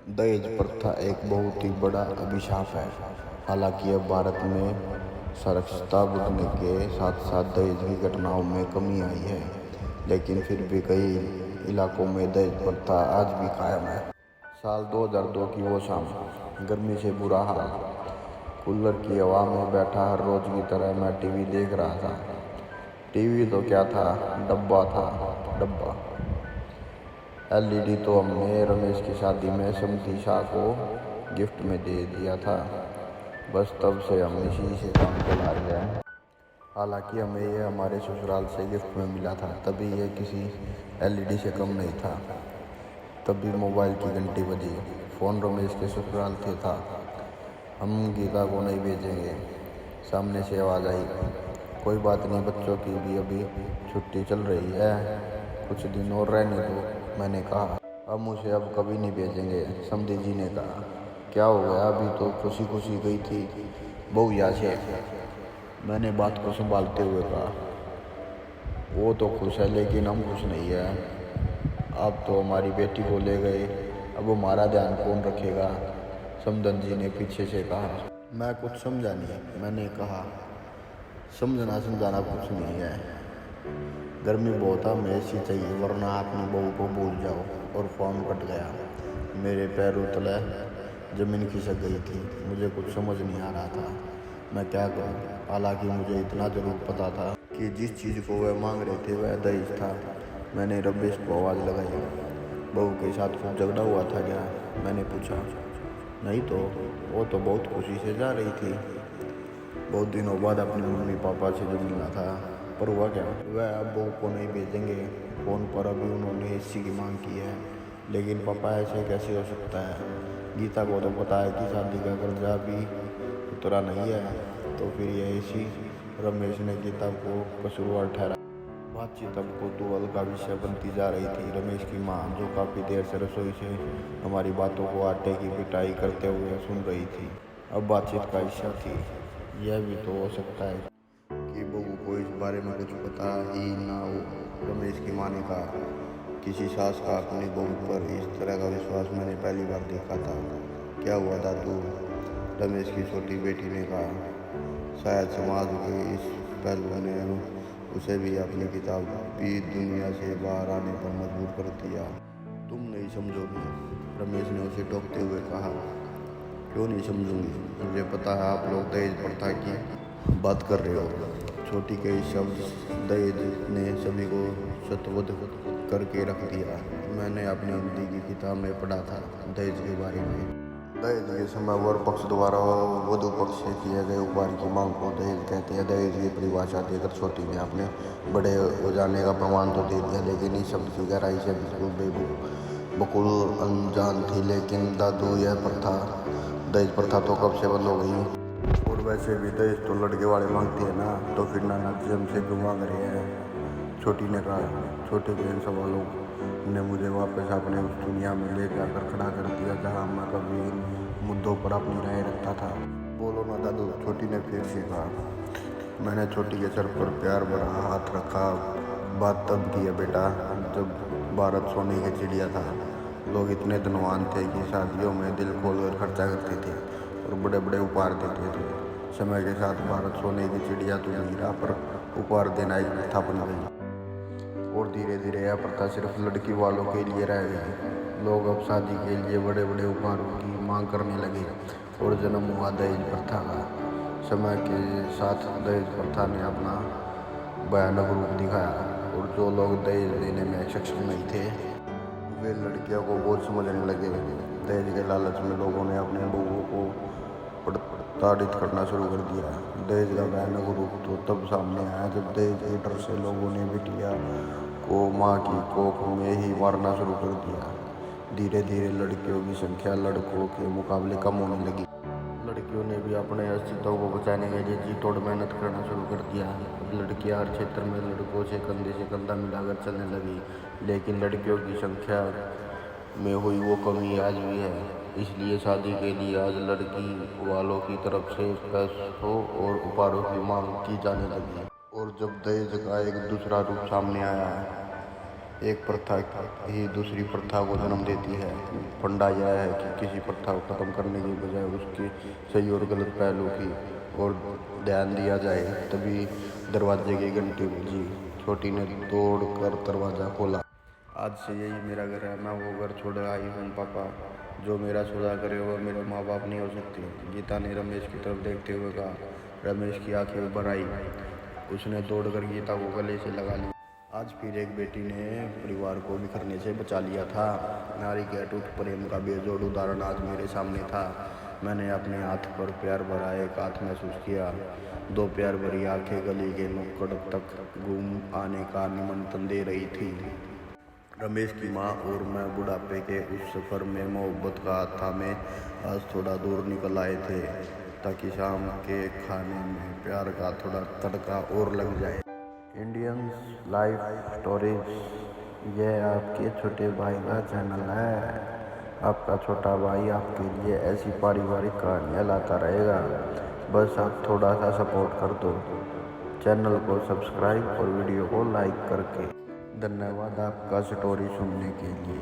दहेज प्रथा एक बहुत ही बड़ा अभिशाप है। हालांकि अब भारत में साक्षरता बढ़ने के साथ साथ दहेज की घटनाओं में कमी आई है, लेकिन फिर भी कई इलाकों में दहेज प्रथा आज भी कायम है। साल 2002 की वो शाम, गर्मी से बुरा हाल, कूलर की हवा में बैठा हर रोज की तरह मैं टीवी देख रहा था। टीवी तो क्या था, डब्बा था, डब्बा। एलईडी तो हमने रमेश की शादी में समधी शाह को गिफ्ट में दे दिया था। बस तब से हम इसी से काम चला रहे हैं। हालांकि हमें यह हमारे ससुराल से गिफ्ट में मिला था, तभी यह किसी एलईडी से कम नहीं था। तभी मोबाइल की घंटी बजी। फ़ोन रमेश के ससुराल से था। हम गीता को नहीं भेजेंगे, सामने से आवाज़ आई। कोई बात नहीं, बच्चों की भी अभी छुट्टी चल रही है, कुछ दिन और रहने दो। मैंने कहा, हम उसे अब कभी नहीं भेजेंगे। समधी जी ने कहा, क्या हो गया, अभी तो खुशी खुशी गई थी बहू यहाँ से। मैंने बात को संभालते हुए कहा, वो तो खुश है लेकिन हम खुश नहीं है। आप तो हमारी बेटी को ले गए, अब हमारा ध्यान कौन रखेगा। समधन जी ने पीछे से कहा। मैं कुछ समझा नहीं। मैंने कहा, समझना समझाना कुछ नहीं है, गर्मी बहुत है, हमें एसी चाहिए, वरना अपनी बहू को भूल जाओ। और फोन कट गया। मेरे पैरों तले जमीन खिसक गई थी। मुझे कुछ समझ नहीं आ रहा था मैं क्या करूं। हालांकि मुझे इतना जरूर पता था कि जिस चीज़ को वह मांग रहे थे वह दहेज था। मैंने रमेश को आवाज़ लगाई, बहू के साथ कुछ झगड़ा हुआ था क्या। मैंने पूछा। नहीं तो, वो तो बहुत खुशी से जा रही थी। बहुत दिनों बाद अपने मम्मी पापा से जो मिलना था। पर हुआ क्या, वह अब बहू को नहीं भेजेंगे। फ़ोन पर अभी उन्होंने एसी की मांग की है, लेकिन पापा ऐसे कैसे हो सकता है। गीता को तो पता है कि शादी का कर्जा भी उतरा नहीं है, तो फिर यह एसी। रमेश ने गीता को कसूरवार ठहराया। बातचीत अब कौतूहल का विषय बनती जा रही थी। रमेश की माँ, जो काफ़ी देर से रसोई से हमारी बातों को आटे की पिटाई करते हुए सुन रही थी, अब बातचीत का हिस्सा थी। यह भी तो हो सकता है कि बहू को इस बारे में कुछ पता ही ना हो। रमेश की माँ ने कहा, किसी सास का अपनी बहू पर इस तरह का विश्वास मैंने पहली बार देखा था। क्या हुआ दादू, रमेश की छोटी बेटी ने कहा। शायद समाज के इस पहलू ने उसे भी अपनी किताबी दुनिया से बाहर आने पर मजबूर कर दिया। तुम नहीं समझोगी, रमेश ने उसे टोकते हुए कहा। क्यों नहीं समझूंगी, मुझे पता है आप लोग दहेज प्रथा की बात कर रहे हो। छोटी के शब्द दहेज ने सभी को शतवध करके रख दिया। मैंने अपनी हिंदी की किताब में पढ़ा था दहेज के बारे में। दहेज के समय वर पक्ष द्वारा वधु पक्ष से किए गए उपहार की मांग को दहेज कहते हैं। दहेज की परिभाषा देकर छोटी ने अपने बड़े हो जाने का प्रमाण तो दे दिया, लेकिन इस शब्द की गहराई से बिल्कुल बकुल अनजान थी। लेकिन दादू, यह प्रथा, दहेज प्रथा तो कब से बंद हो गई। और वैसे भी दहेज तो लड़के वाले मांगते हैं ना, तो फिर नाना जी हमसे क्यों मांग रहे हैं। छोटी ने कहा। छोटे के इन सवालों ने मुझे वापस अपने उस दुनिया में ले जाकर खड़ा कर दिया जहाँ मैं कभी इन मुद्दों पर अपनी राय रखता था। बोलो ना दादू, छोटी ने फिर से कहा। मैंने छोटी के सर पर प्यार भरा हाथ रखा। बात तब की है बेटा, जब भारत सोने की चिड़िया था। लोग इतने धनवान थे कि शादियों में दिल खोलकर खर्चा करते थे और बड़े बड़े उपहार देते थे। समय के साथ भारत सोने की चिड़िया तो नहीं रहा, पर उपहार देना एक प्रथा बन गई। और धीरे धीरे यह प्रथा सिर्फ लड़की वालों के लिए रह गई। लोग अब शादी के लिए बड़े बड़े उपहारों की मांग करने लगे और जन्म हुआ दहेज प्रथा का। समय के साथ दहेज प्रथा ने अपना भयानक रूप दिखाया, और जो लोग दहेज देने में सक्षम नहीं थे, वे लड़कियों को बोझ समझने लगे। दहेज के लालच में लोगों ने अपने बहूओं को प्रताड़ित करना शुरू कर दिया। दहेज का भयानक रूप तो तब सामने आया जब दहेज के डर से लोगों ने बिटिया को माँ की कोख में ही मारना शुरू कर दिया। धीरे धीरे लड़कियों की संख्या लड़कों के मुकाबले कम होने लगी। लड़कियों ने भी अपने अस्तित्व को बचाने के लिए जी तोड़ मेहनत करना शुरू कर दिया। लड़कियां हर क्षेत्र में लड़कों से कंधे से कंधा मिलाकर चलने लगी, लेकिन लड़कियों की संख्या में हुई वो कमी आज भी है। इसलिए शादी के लिए आज लड़की वालों की तरफ से पैसों और उपहारों की मांग की जाने लगी। और जब दहेज का एक दूसरा रूप सामने आया, एक प्रथा ही दूसरी प्रथा को जन्म देती है। फंडा यह है कि किसी प्रथा को खत्म करने की बजाय उसके सही और गलत पहलू की और ध्यान दिया जाए। तभी दरवाजे की घंटी बजी। छोटी ने तोड़ कर दरवाजा खोला। आज से यही मेरा घर है, मैं वो घर छोड़ आई हूँ पापा। जो मेरा सौदा करे वो मेरे माँ बाप नहीं हो सकती। गीता ने रमेश की तरफ देखते हुए कहा। रमेश की आंखें उभर आई। उसने दौड़कर गीता को गले से लगा लिया। आज फिर एक बेटी ने परिवार को बिखरने से बचा लिया था। नारी के अटूट प्रेम का बेजोड़ उदाहरण आज मेरे सामने था। मैंने अपने हाथ पर प्यार भरा एक हाथ महसूस किया। दो प्यार भरी आंखें गली के नुक्कड़ तक घूम आने का निमंत्रण दे रही थी। रमेश की माँ और मैं बुढ़ापे के उस सफ़र में मोहब्बत का हाथ थामे आज थोड़ा दूर निकल आए थे, ताकि शाम के खाने में प्यार का थोड़ा तड़का और लग जाए। इंडियन लाइफ स्टोरीज, यह आपके छोटे भाई का चैनल है। आपका छोटा भाई आपके लिए ऐसी पारिवारिक कहानियाँ लाता रहेगा। बस आप थोड़ा सा सपोर्ट कर दो, चैनल को सब्सक्राइब और वीडियो को लाइक करके। धन्यवाद आपका स्टोरी सुनने के लिए।